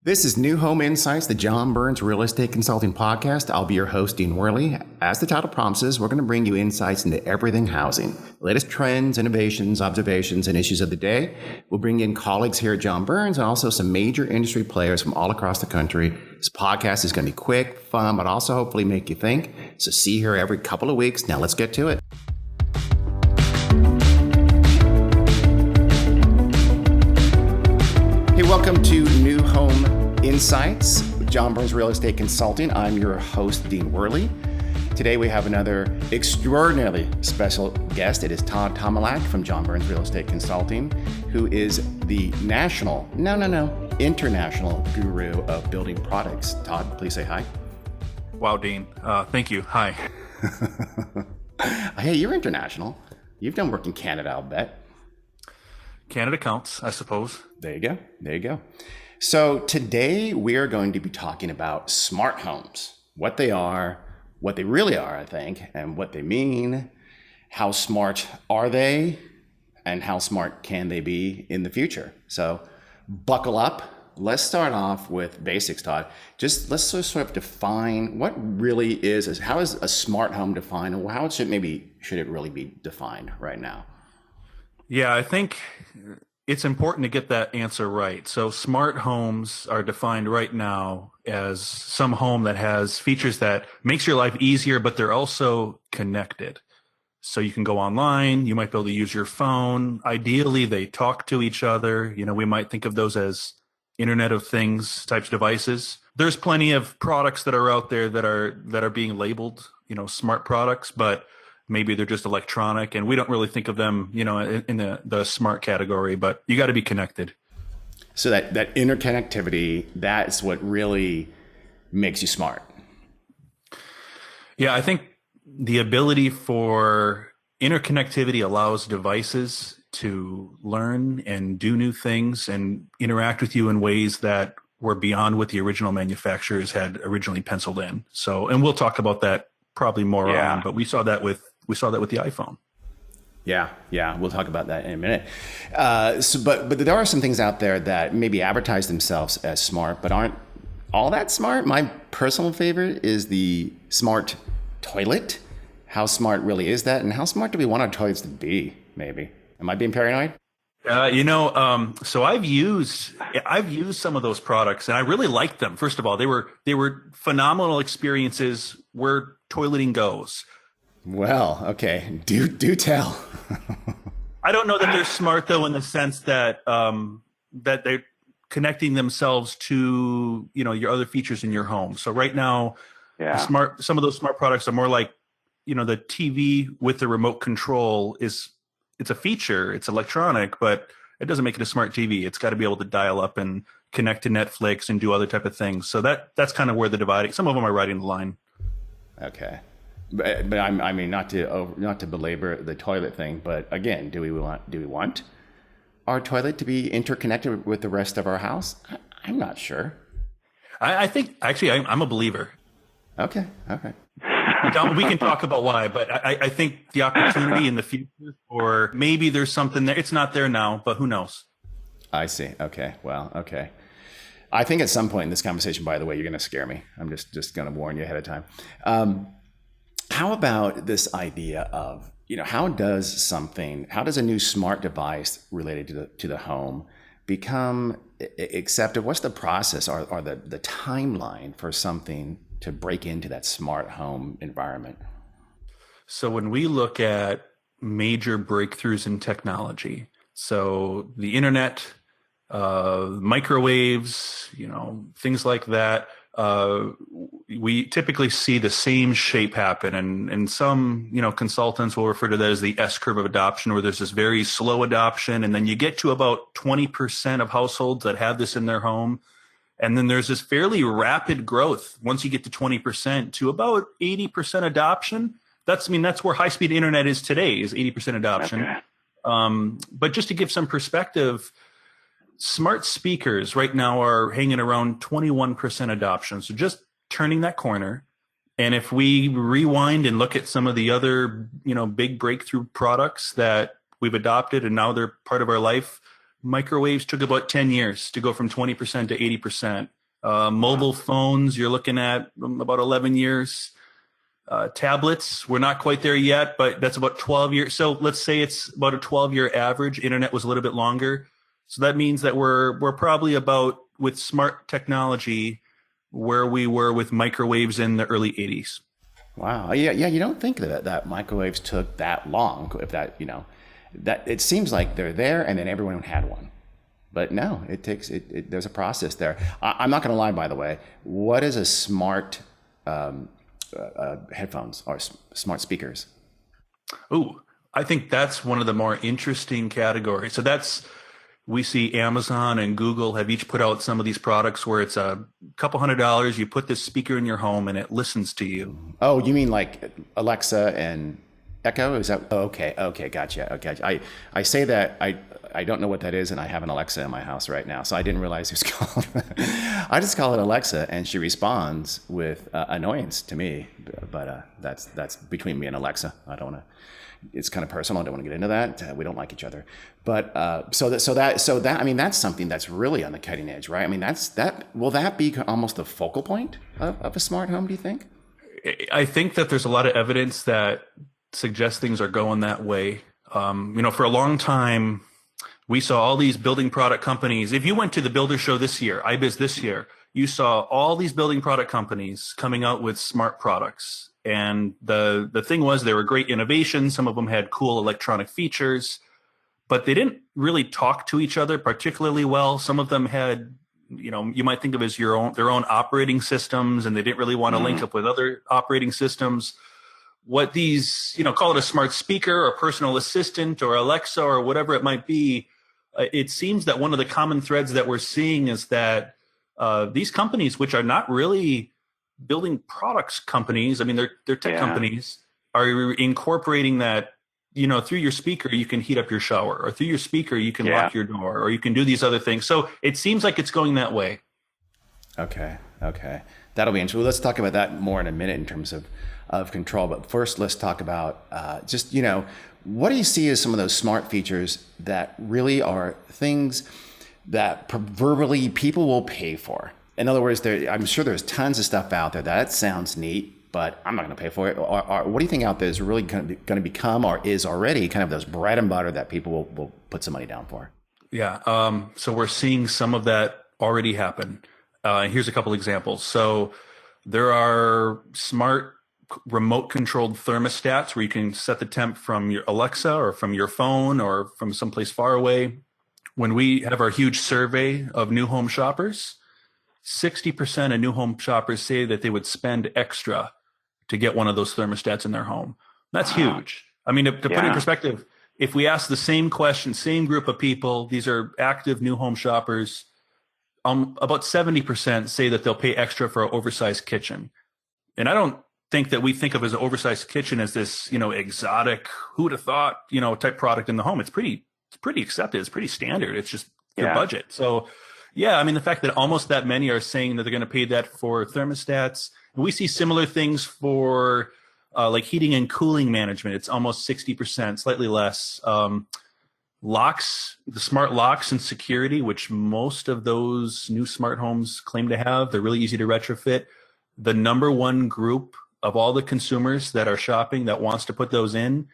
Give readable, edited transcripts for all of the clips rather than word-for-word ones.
This is New Home Insights, the John Burns Real Estate Consulting Podcast. I'll be your host, Dean Worley. As the title promises, we're going to bring you insights into everything housing, latest trends, innovations, observations, and issues of the day. We'll bring in colleagues here at John Burns and also some major industry players from all across the country. This podcast is going to be quick, fun, but also hopefully make you think. So see you here every couple of weeks. Now let's get to it. Hey, welcome to New Home Insights with John Burns Real Estate Consulting. I'm your host, Dean Worley. Today we have another extraordinarily special guest. It is Todd Tomalak from John Burns Real Estate Consulting, who is the international guru of building products. Todd, please say hi. Wow, Dean. Thank you. Hi. Hey, you're international. You've done work in Canada, I'll bet. Canada counts, I suppose. There you go. So today we are going to be talking about smart homes, what they are, what they really are, I think, and what they mean. How smart are they, and how smart can they be in the future? So buckle up. Let's start off with basics, Todd. Just let's sort of define what really is how is a smart home defined, and how should it really be defined right now? Yeah, I think it's important to get that answer right. So smart homes are defined right now as some home that has features that makes your life easier, but they're also connected. So you can go online, you might be able to use your phone. Ideally, they talk to each other. You know, we might think of those as Internet of Things types devices. There's plenty of products that are out there that are being labeled, smart products, but maybe they're just electronic, and we don't really think of them, in the smart category, but you got to be connected. So that interconnectivity, that's what really makes you smart. Yeah, I think the ability for interconnectivity allows devices to learn and do new things and interact with you in ways that were beyond what the original manufacturers had originally penciled in. So, and we'll talk about that probably more on, but we saw that with the iPhone. Yeah, we'll talk about that in a minute. But there are some things out there that maybe advertise themselves as smart, but aren't all that smart. My personal favorite is the smart toilet. How smart really is that, and how smart do we want our toilets to be? Maybe. Am I being paranoid? So I've used some of those products, and I really liked them. First of all, they were phenomenal experiences where toileting goes. Well, okay. Do tell. I don't know that they're smart though, in the sense that that they're connecting themselves to your other features in your home. So right now, some of those smart products are more like the TV with the remote control it's a feature, it's electronic, but it doesn't make it a smart TV. It's got to be able to dial up and connect to Netflix and do other type of things. So that's kind of where the dividing. Some of them are riding the line. Okay. But I mean, not to belabor the toilet thing, but again, do we want our toilet to be interconnected with the rest of our house? I'm not sure. I think actually I'm a believer. Okay. We can talk about why, but I think the opportunity in the future, or maybe there's something there. It's not there now, but who knows? I see. Okay. Well, okay. I think at some point in this conversation, by the way, you're going to scare me. I'm just going to warn you ahead of time. How about this idea of, how does a new smart device related to the home become accepted? What's the process or the timeline for something to break into that smart home environment? So when we look at major breakthroughs in technology, so the internet, microwaves, things like that, we typically see the same shape happen, and some consultants will refer to that as the S-curve of adoption, where there's this very slow adoption, and then you get to about 20% of households that have this in their home, and then there's this fairly rapid growth once you get to 20% to about 80% adoption. That's where high-speed internet is today, is 80% adoption. Okay. But just to give some perspective, smart speakers right now are hanging around 21% adoption. So just turning that corner. And if we rewind and look at some of the other, big breakthrough products that we've adopted and now they're part of our life, microwaves took about 10 years to go from 20% to 80%. Mobile phones, you're looking at about 11 years. Tablets, we're not quite there yet, but that's about 12 years. So let's say it's about a 12-year average. Internet was a little bit longer. So that means that we're probably about, with smart technology, where we were with microwaves in the early 80s. Wow. Yeah, yeah. You don't think that microwaves took that long. If that, that it seems like they're there, and then everyone had one. But no, it takes it. There's a process there. I'm not going to lie, by the way. What is a smart headphones or smart speakers? Ooh, I think that's one of the more interesting categories. So we see Amazon and Google have each put out some of these products where it's a couple $100. You put this speaker in your home and it listens to you. Oh, you mean like Alexa and Echo? Is that okay? Okay, gotcha. Okay, I say that I don't know what that is, and I have an Alexa in my house right now, so I didn't realize it was called. I just call it Alexa, and she responds with annoyance to me. But that's between me and Alexa. I don't want to. It's kind of personal. I don't want to get into that. We don't like each other. But so that I mean, that's something that's really on the cutting edge, right? I mean, will that be almost the focal point of a smart home? Do you think? I think that there's a lot of evidence that suggests things are going that way. For a long time, we saw all these building product companies. If you went to the builder show this year, IBIS this year, you saw all these building product companies coming out with smart products. And the thing was, they were great innovations. Some of them had cool electronic features, but they didn't really talk to each other particularly well. Some of them had, you might think of as their own operating systems, and they didn't really want to link up with other operating systems. What these, call it a smart speaker or personal assistant or Alexa or whatever it might be, it seems that one of the common threads that we're seeing is that these companies, which are not really building products companies, I mean, they're tech companies, are incorporating that, through your speaker, you can heat up your shower, or through your speaker, you can lock your door, or you can do these other things. So it seems like it's going that way. Okay. That'll be interesting. Well, let's talk about that more in a minute in terms of control. But first, let's talk about what do you see as some of those smart features that really are things that proverbially people will pay for? In other words, I'm sure there's tons of stuff out there that sounds neat, but I'm not going to pay for it. Or what do you think out there is really going to become, or is already, kind of those bread and butter that people will put some money down for? Yeah. So we're seeing some of that already happen. Here's a couple examples. So there are smart remote controlled thermostats where you can set the temp from your Alexa or from your phone or from someplace far away. When we have our huge survey of new home shoppers, 60% of new home shoppers say that they would spend extra to get one of those thermostats in their home. That's huge. I mean, to put it in perspective, if we ask the same question, same group of people, these are active new home shoppers, about 70% say that they'll pay extra for an oversized kitchen. And I don't think that we think of as an oversized kitchen as this, exotic, who'd have thought, type product in the home. It's pretty accepted. It's pretty standard. It's just their budget. So yeah, I mean, the fact that almost that many are saying that they're going to pay that for thermostats. And we see similar things for like heating and cooling management. It's almost 60%, slightly less. Locks, the smart locks and security, which most of those new smart homes claim to have, they're really easy to retrofit. The number one group of all the consumers that are shopping that wants to put those in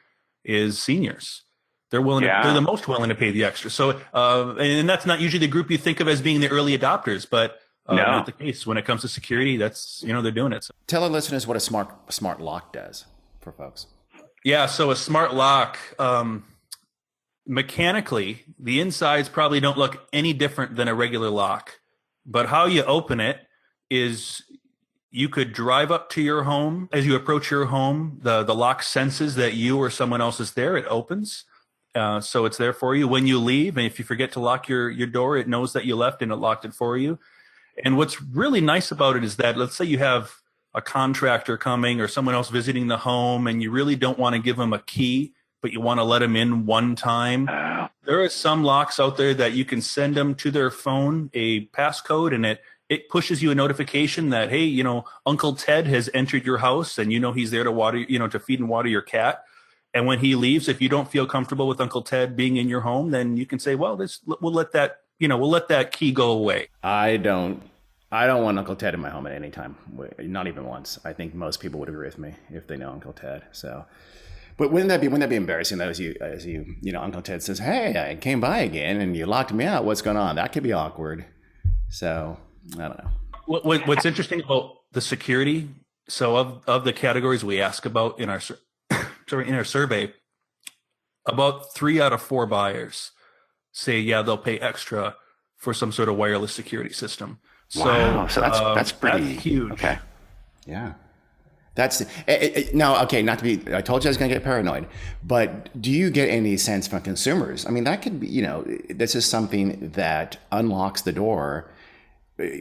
is seniors. They're they're the most willing to pay the extra. So, and that's not usually the group you think of as being the early adopters, but not the case. When it comes to security, that's, they're doing it. So. Tell our listeners what a smart lock does for folks. Yeah. So a smart lock, mechanically, the insides probably don't look any different than a regular lock, but how you open it is you could drive up to your home. As you approach your home, the lock senses that you or someone else is there. It opens. So it's there for you when you leave. And if you forget to lock your door, it knows that you left and it locked it for you. And what's really nice about it is that, let's say you have a contractor coming or someone else visiting the home and you really don't want to give them a key, but you want to let them in one time. There are some locks out there that you can send them to their phone, a passcode, and it pushes you a notification that, hey, Uncle Ted has entered your house and he's there to water, to feed and water your cat. And when he leaves, if you don't feel comfortable with Uncle Ted being in your home, then you can say, well, we'll let that key go away. I don't I don't want Uncle Ted in my home at any time, not even once. I think most people would agree with me if they know Uncle Ted. So, but wouldn't that be embarrassing though, Uncle Ted says, "Hey, I came by again and you locked me out. What's going on?" That could be awkward. So I don't know. What's interesting about the security? So of the categories we ask about in our sorry, in our survey, about 3 out of 4 buyers say, yeah, they'll pay extra for some sort of wireless security system. Wow, so that's pretty that's huge. Okay, yeah. That's now okay. Not to be, I told you I was going to get paranoid, but do you get any sense from consumers? I mean, that could be, this is something that unlocks the door.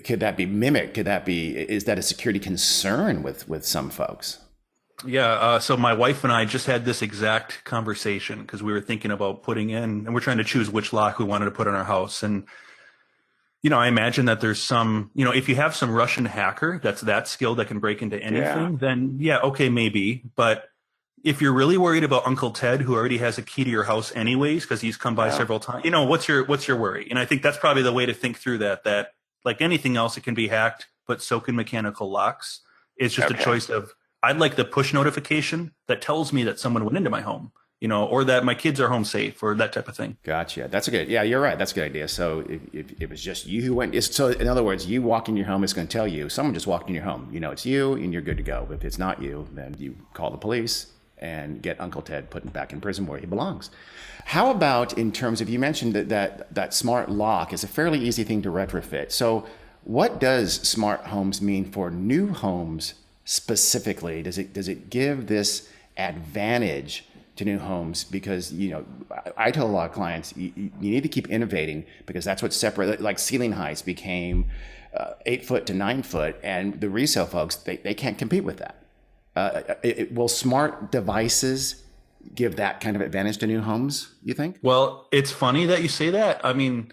Could that be mimicked? Is that a security concern with some folks? Yeah. So my wife and I just had this exact conversation because we were thinking about putting in, and we're trying to choose which lock we wanted to put in our house. And I imagine that there's some, if you have some Russian hacker that's that skilled that can break into anything, then yeah, okay, maybe. But if you're really worried about Uncle Ted, who already has a key to your house anyways, because he's come by several times, what's your worry? And I think that's probably the way to think through that like anything else, it can be hacked, but so can mechanical locks. It's just a choice of, I'd like the push notification that tells me that someone went into my home, or that my kids are home safe, or that type of thing. Gotcha. Yeah, you're right. That's a good idea. So if it was just you who went, so in other words, you walk in your home, it's going to tell you someone just walked in your home. It's you, and you're good to go. If it's not you, then you call the police and get Uncle Ted put back in prison where he belongs. How about in terms of, you mentioned that smart lock is a fairly easy thing to retrofit. So what does smart homes mean for new homes specifically? Does it give this advantage to new homes? Because I tell a lot of clients you need to keep innovating, because that's what separates, like ceiling heights became 8 foot to 9 foot, and the resale folks, they can't compete with that. Will smart devices give that kind of advantage to new homes, you think? Well, it's funny that you say that. I mean,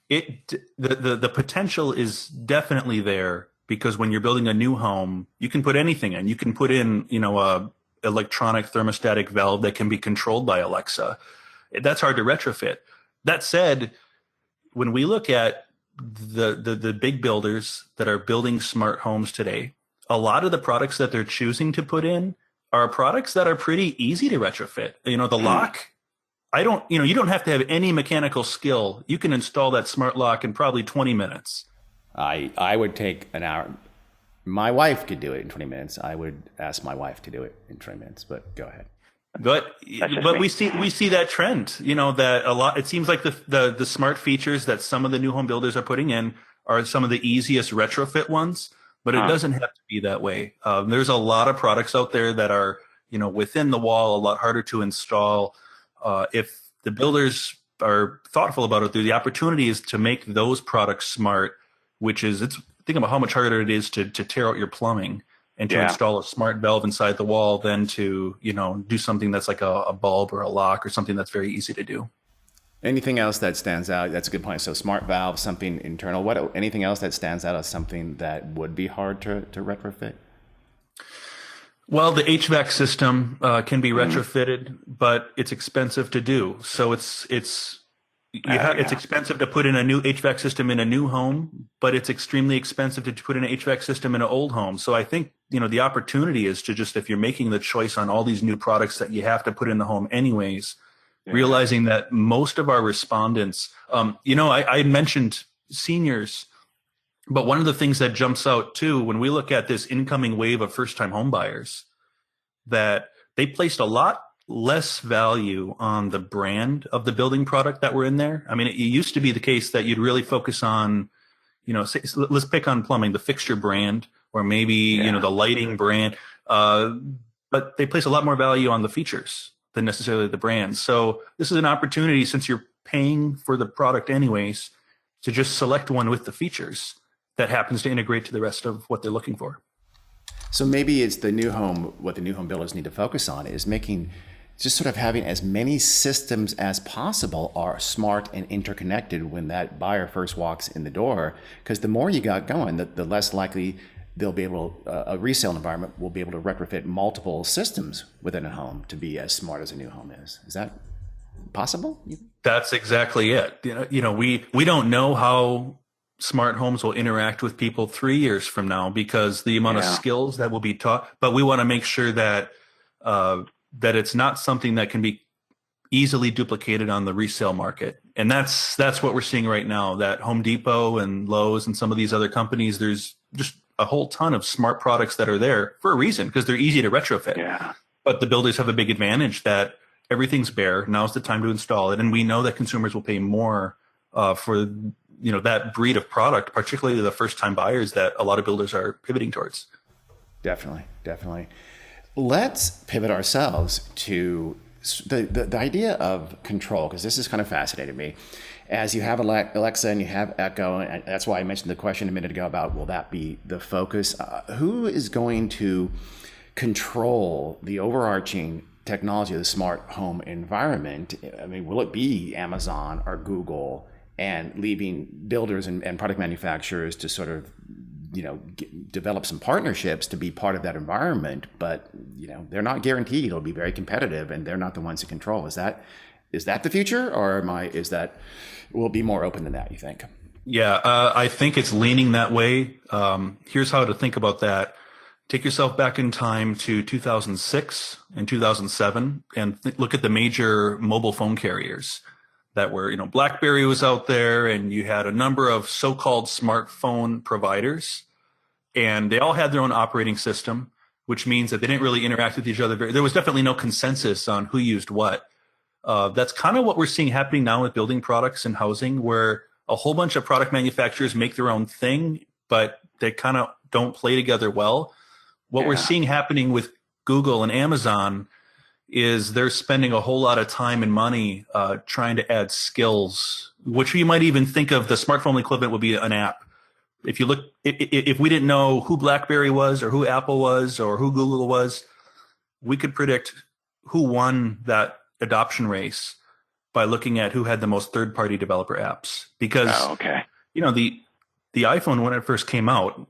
the potential is definitely there, because when you're building a new home, you can put anything in. You can put in, a electronic thermostatic valve that can be controlled by Alexa. That's hard to retrofit. That said, when we look at the big builders that are building smart homes today, a lot of the products that they're choosing to put in are products that are pretty easy to retrofit. The lock, you don't have to have any mechanical skill. You can install that smart lock in probably 20 minutes. I would take an hour. My wife could do it in 20 minutes. I would ask my wife to do it in 20 minutes, but go ahead. But we see that trend, that a lot, it seems like the smart features that some of the new home builders are putting in are some of the easiest retrofit ones, but it doesn't have to be that way. There's a lot of products out there that are, within the wall, a lot harder to install. If the builders are thoughtful about it, the opportunity is to make those products smart, which is, think about how much harder it is to tear out your plumbing and to install a smart valve inside the wall than to, do something that's like a bulb or a lock or something that's very easy to do. Anything else that stands out? That's a good point. So smart valve, something internal. Anything else that stands out as something that would be hard to retrofit? Well, the HVAC system can be retrofitted, but it's expensive to do. So it's expensive to put in a new HVAC system in a new home, but it's extremely expensive to put in an HVAC system in an old home. So I think, the opportunity is to just, if you're making the choice on all these new products that you have to put in the home anyways, realizing that most of our respondents, I mentioned seniors, but one of the things that jumps out too, when we look at this incoming wave of first-time home buyers, that they placed a lot less value on the brand of the building product that were in there. I mean, it used to be the case that you'd really focus on, let's pick on plumbing, the fixture brand, or maybe, the lighting brand. But they place a lot more value on the features than necessarily the brand. So this is an opportunity, since you're paying for the product anyways, to just select one with the features that happens to integrate to the rest of what they're looking for. So maybe it's what the new home builders need to focus on is just sort of having as many systems as possible are smart and interconnected when that buyer first walks in the door. Because the more you got going, the less likely they'll be able, a resale environment will be able to retrofit multiple systems within a home to be as smart as a new home is. Is that possible? That's exactly it. We don't know how smart homes will interact with people 3 years from now, because the amount of skills that will be taught. But we want to make sure that that it's not something that can be easily duplicated on the resale market. And that's what we're seeing right now, that Home Depot and Lowe's and some of these other companies, there's just a whole ton of smart products that are there for a reason, because they're easy to retrofit. Yeah. But the builders have a big advantage that everything's bare. Now's the time to install it. And we know that consumers will pay more for that breed of product, particularly the first-time buyers that a lot of builders are pivoting towards. Definitely. Let's pivot ourselves to the idea of control, because this has kind of fascinated me. As you have Alexa and you have Echo, and that's why I mentioned the question a minute ago about, will that be the focus? Who is going to control the overarching technology of the smart home environment? I mean, will it be Amazon or Google, and leaving builders and product manufacturers to sort of develop some partnerships to be part of that environment? But they're not guaranteed it'll be very competitive, and they're not the ones to control. Is that the future, or will it be more open than that, you think? Yeah, I think it's leaning that way. Here's how to think about that. Take yourself back in time to 2006 and 2007 and look at the major mobile phone carriers that were, BlackBerry was out there, and you had a number of so-called smartphone providers, and they all had their own operating system, which means that they didn't really interact with each other. There was definitely no consensus on who used what. That's kind of what we're seeing happening now with building products and housing, where a whole bunch of product manufacturers make their own thing, but they kind of don't play together well. What we're seeing happening with Google and Amazon is they're spending a whole lot of time and money trying to add skills, which you might even think of the smartphone equivalent would be an app. If you look, if we didn't know who BlackBerry was or who Apple was or who Google was, we could predict who won that adoption race by looking at who had the most third-party developer apps. Because the iPhone, when it first came out,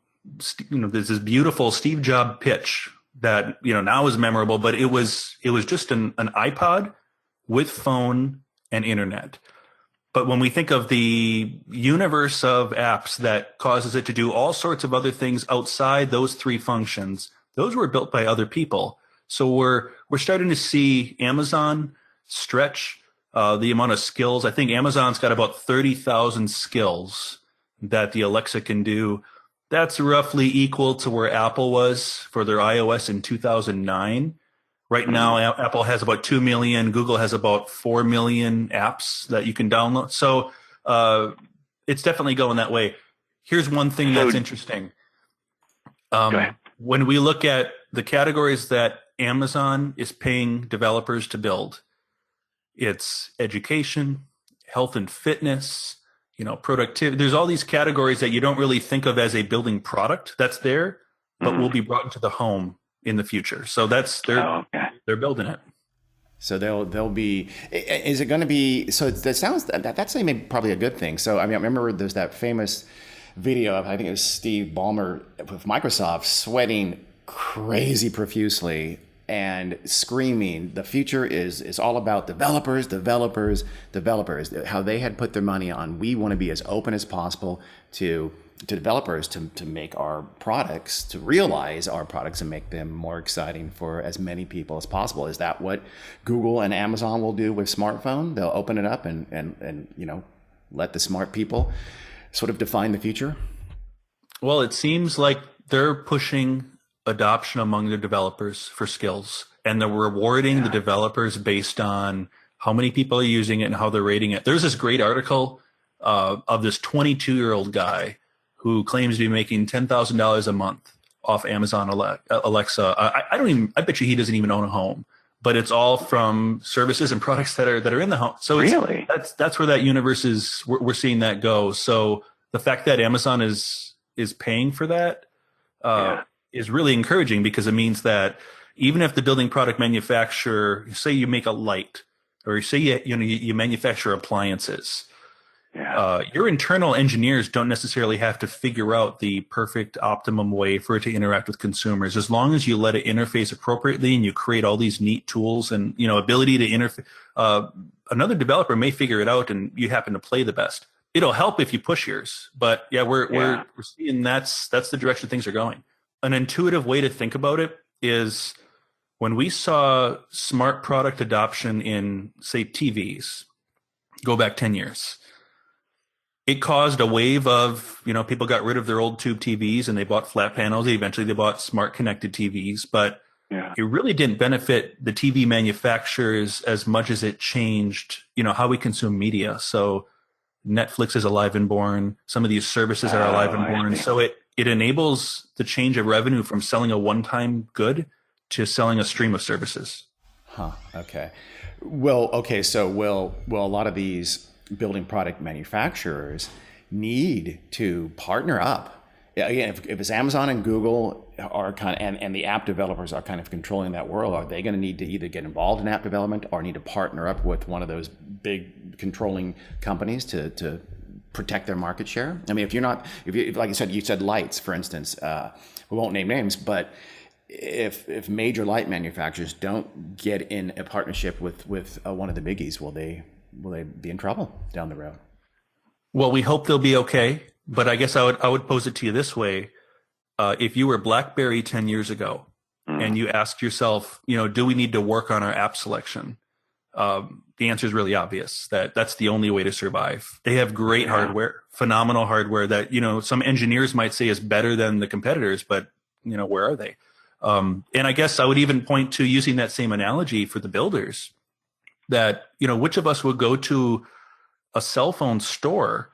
there's this beautiful Steve Jobs pitch that now is memorable, but it was just an iPod with phone and internet. But when we think of the universe of apps that causes it to do all sorts of other things outside those three functions, those were built by other people. So we're starting to see Amazon stretch the amount of skills. I think Amazon's got about 30,000 skills that the Alexa can do. That's roughly equal to where Apple was for their iOS in 2009. Right now, Apple has about 2 million. Google has about 4 million apps that you can download. So it's definitely going that way. Here's one thing that's interesting. When we look at the categories that Amazon is paying developers to build, it's education, health and fitness, productivity. There's all these categories that you don't really think of as a building product that's there, but will be brought into the home in the future. So they're building it. So they'll be. Is it going to be? So that's maybe probably a good thing. So I remember there's that famous video of, I think it was Steve Ballmer with Microsoft sweating crazy profusely and screaming, the future is all about developers, how they had put their money on, we want to be as open as possible to developers to make our products, to realize our products and make them more exciting for as many people as possible. Is that what Google and Amazon will do with smartphone? They'll open it up and let the smart people sort of define the future? Well, it seems like they're pushing adoption among the developers for skills, and they're rewarding the developers based on how many people are using it and how they're rating it. There's this great article of this 22-year-old guy who claims to be making $10,000 a month off Amazon Alexa. I bet you he doesn't even own a home, but it's all from services and products that are in the home. So really, that's where that universe is. We're seeing that go. So the fact that Amazon is paying for that is really encouraging, because it means that even if the building product manufacturer, say you make a light, or say you manufacture appliances, your internal engineers don't necessarily have to figure out the perfect optimum way for it to interact with consumers. As long as you let it interface appropriately and you create all these neat tools and ability to interface, another developer may figure it out and you happen to play the best. it'll help if you push yours. But yeah, we're Yeah. we're seeing that's the direction things are going. An intuitive way to think about it is when we saw smart product adoption in, say, TVs, go back 10 years, it caused a wave of, people got rid of their old tube TVs and they bought flat panels. Eventually they bought smart connected TVs, but Yeah. it really didn't benefit the TV manufacturers as much as it changed, how we consume media. So Netflix is alive and born. Some of these services are alive and I born. see. So it enables the change of revenue from selling a one-time good to selling a stream of services. Huh. Okay. Well, okay. So will a lot of these building product manufacturers need to partner up? Yeah, again, if it's Amazon and Google are kind of, and the app developers are kind of controlling that world, are they going to need to either get involved in app development or need to partner up with one of those big controlling companies to protect their market share? I mean, if like you said lights, for instance, we won't name names, but if major light manufacturers don't get in a partnership with one of the biggies, will they be in trouble down the road? Well, we hope they'll be okay. But I guess I would pose it to you this way. If you were BlackBerry 10 years ago and you asked yourself, do we need to work on our app selection? The answer is really obvious, that's the only way to survive. They have great hardware, phenomenal hardware that, some engineers might say is better than the competitors, but, where are they? And I guess I would even point to, using that same analogy for the builders, that, which of us would go to a cell phone store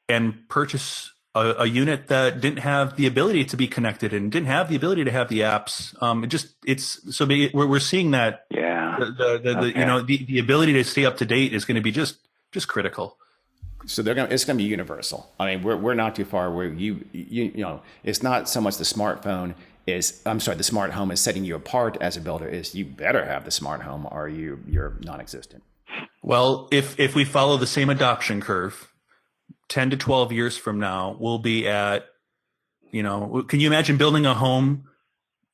and purchase a unit that didn't have the ability to be connected and didn't have the ability to have the apps. We're seeing that. Yeah. The ability to stay up to date is going to be just critical. So it's going to be universal. I mean, we're not too far where it's not so much the smartphone the smart home is setting you apart as a builder. Is you better have the smart home or you're non-existent. Well, if we follow the same adoption curve, 10 to 12 years from now, we'll be at, can you imagine building a home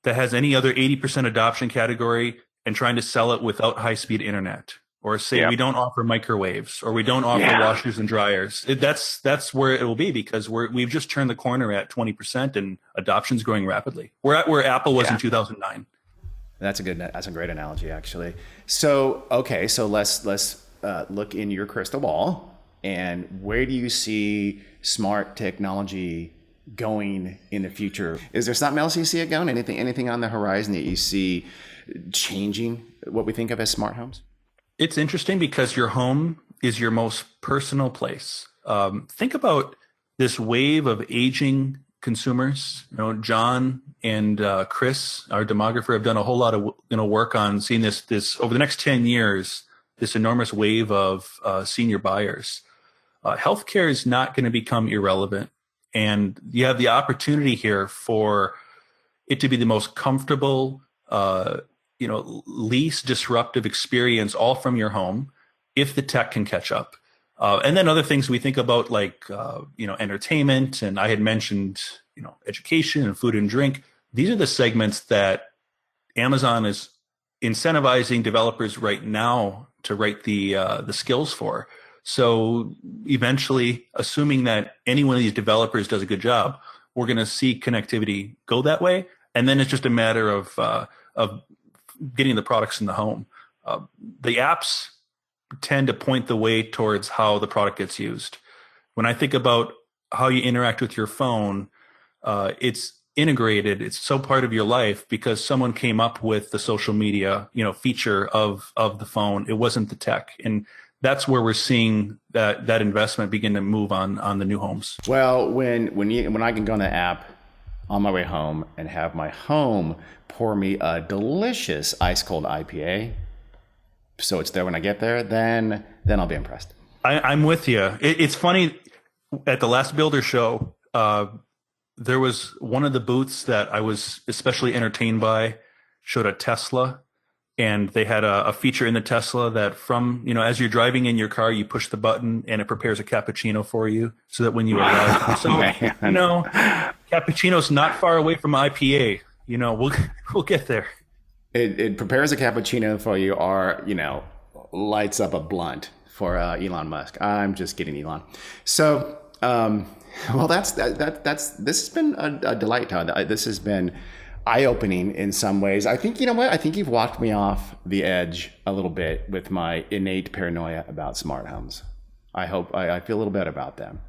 that has any other 80% adoption category and trying to sell it without high-speed internet? Or say we don't offer microwaves, or we don't offer washers and dryers. That's where it will be, because we've just turned the corner at 20% and adoption's growing rapidly. We're at where Apple was in 2009. That's a great analogy, actually. So, okay, so let's look in your crystal ball. And where do you see smart technology going in the future? Is there something else you see it going? Anything on the horizon that you see changing what we think of as smart homes? It's interesting because your home is your most personal place. Think about this wave of aging consumers. John and Chris, our demographer, have done a whole lot of work on seeing this over the next 10 years. This enormous wave of senior buyers. Healthcare is not going to become irrelevant, and you have the opportunity here for it to be the most comfortable, least disruptive experience, all from your home, if the tech can catch up. And then other things we think about, like entertainment, and I had mentioned education and food and drink. These are the segments that Amazon is incentivizing developers right now to write the skills for. So eventually, assuming that any one of these developers does a good job, we're going to see connectivity go that way, and then it's just a matter of getting the products in the home. The apps tend to point the way towards how the product gets used. When I think about how you interact with your phone, it's integrated. It's so part of your life because someone came up with the social media, feature of the phone. It wasn't the tech, and that's where we're seeing that investment begin to move on the new homes. Well, when I can go on the app on my way home and have my home pour me a delicious ice cold IPA, so it's there when I get there, then I'll be impressed. I'm with you. It's funny, at the last Builder show, there was one of the booths that I was especially entertained by, showed a Tesla. And they had a feature in the Tesla that as you're driving in your car, you push the button and it prepares a cappuccino for you so that when you arrive. So, cappuccino's not far away from IPA. We'll get there. It prepares a cappuccino for you, or, lights up a blunt for Elon Musk. I'm just kidding, Elon. So, well, this has been a delight, Todd. This has been eye-opening in some ways. I think, you know what? I think you've walked me off the edge a little bit with my innate paranoia about smart homes. I feel a little better about them.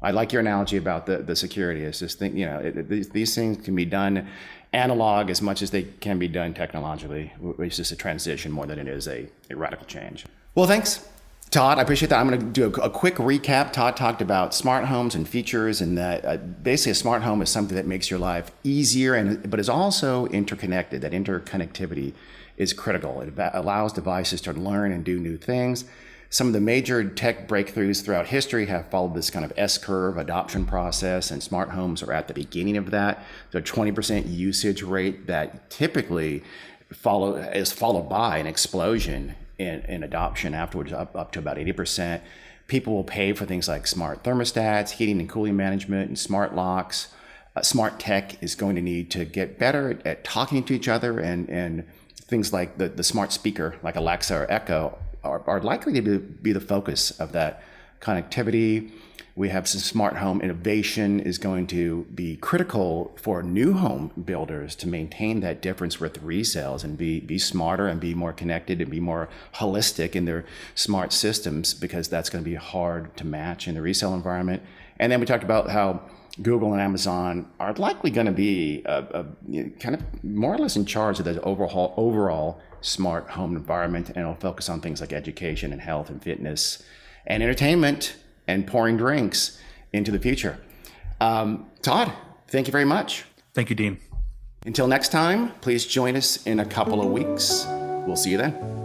I like your analogy about the security. It's just these things can be done analog as much as they can be done technologically. It's just a transition more than it is a radical change. Well, thanks, Todd. I appreciate that. I'm going to do a quick recap. Todd talked about smart homes and features, and that basically a smart home is something that makes your life easier, but is also interconnected. That interconnectivity is critical. It allows devices to learn and do new things. Some of the major tech breakthroughs throughout history have followed this kind of S-curve adoption process, and smart homes are at the beginning of that. The 20% usage rate that typically is followed by an explosion in adoption afterwards, up to about 80%. People will pay for things like smart thermostats, heating and cooling management, and smart locks. Smart tech is going to need to get better at talking to each other, and things like the smart speaker, like Alexa or Echo, are likely to be the focus of that connectivity. We have some smart home innovation is going to be critical for new home builders to maintain that difference with resales and be smarter and be more connected and be more holistic in their smart systems, because that's going to be hard to match in the resale environment. And then we talked about how Google and Amazon are likely going to be kind of more or less in charge of the overall smart home environment, and it'll focus on things like education and health and fitness and entertainment and pouring drinks into the future. Todd, thank you very much. Thank you, Dean. Until next time, please join us in a couple of weeks. We'll see you then.